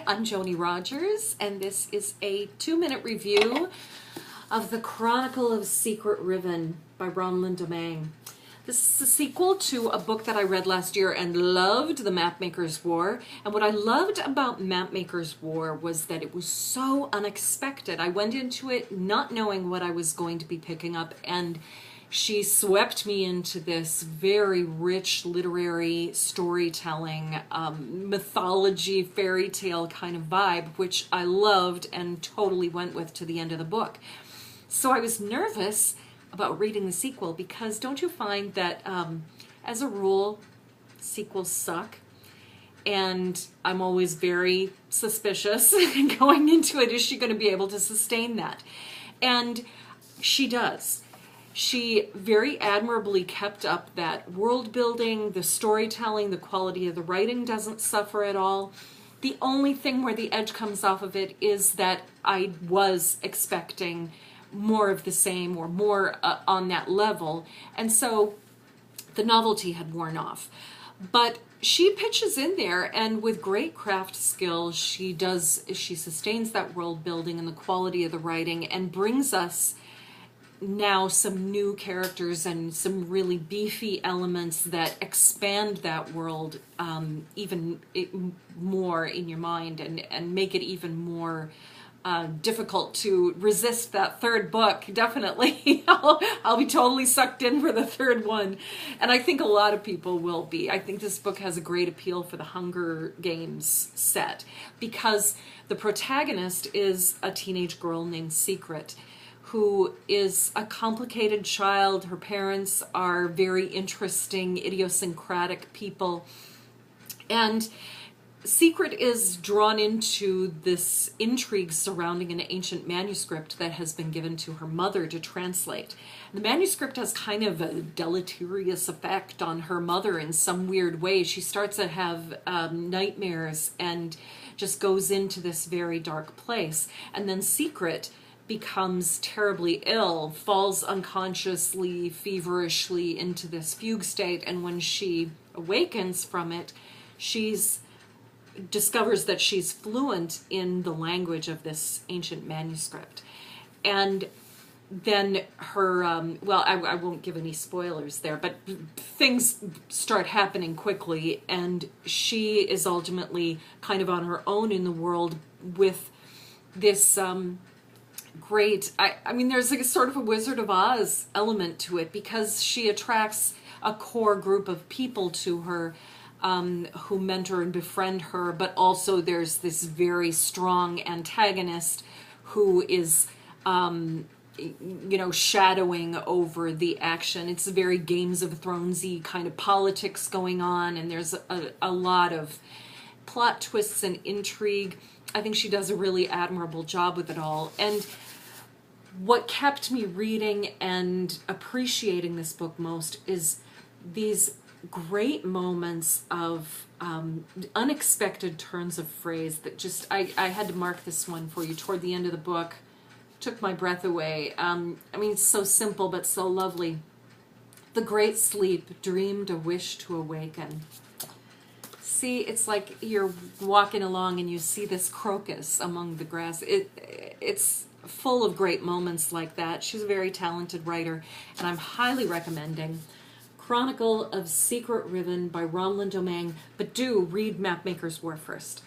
I'm Joni Rogers, and this is a 2-minute review of the Chronicle of Secret Riven by Ronald Domain. This is a sequel to a book that I read last year and loved, The MAPMAKER'S War. And what I loved about MAPMAKER'S War was that it was so unexpected. I went into it not knowing what I was going to be picking up, and she swept me into this very rich literary storytelling, mythology, fairy tale kind of vibe, which I loved and totally went with to the end of the book. So I was nervous about reading the sequel because don't you find that, as a rule, sequels suck? And I'm always very suspicious going into it. Is she going to be able to sustain that? And she does. She very admirably kept up that world building, the storytelling, the quality of the writing doesn't suffer at all. The only thing where the edge comes off of it is that I was expecting more of the same or more on that level. And so the novelty had worn off. But she pitches in there, and with great craft skill, she sustains that world building and the quality of the writing and brings us now some new characters and some really beefy elements that expand that world even more in your mind and make it even more difficult to resist that third book. Definitely. I'll be totally sucked in for the third one. And I think a lot of people will be. I think this book has a great appeal for the Hunger Games set because the protagonist is a teenage girl named Secret, who is a complicated child. Her parents are very interesting, idiosyncratic people. And Secret is drawn into this intrigue surrounding an ancient manuscript that has been given to her mother to translate. The manuscript has kind of a deleterious effect on her mother in some weird way. She starts to have nightmares and just goes into this very dark place. And then Secret becomes terribly ill, falls unconsciously, feverishly into this fugue state, and when she awakens from it, discovers that she's fluent in the language of this ancient manuscript. And then her, well, I won't give any spoilers there, but things start happening quickly, and she is ultimately kind of on her own in the world with this great, I mean, there's like a sort of a Wizard of Oz element to it because she attracts a core group of people to her who mentor and befriend her, but also there's this very strong antagonist who is, shadowing over the action. It's a very Games of Thrones-y kind of politics going on, and there's a lot of plot twists and intrigue. I think she does a really admirable job with it all. And what kept me reading and appreciating this book most is these great moments of unexpected turns of phrase that just, I had to mark this one for you toward the end of the book. Took my breath away. I mean, it's so simple but so lovely. The great sleep dreamed a wish to awaken. See, it's like you're walking along and you see this crocus among the grass. It's full of great moments like that. She's a very talented writer, and I'm highly recommending Chronicle of Secret Riven by Ronald Domain, but do read MAPMAKER'S War first.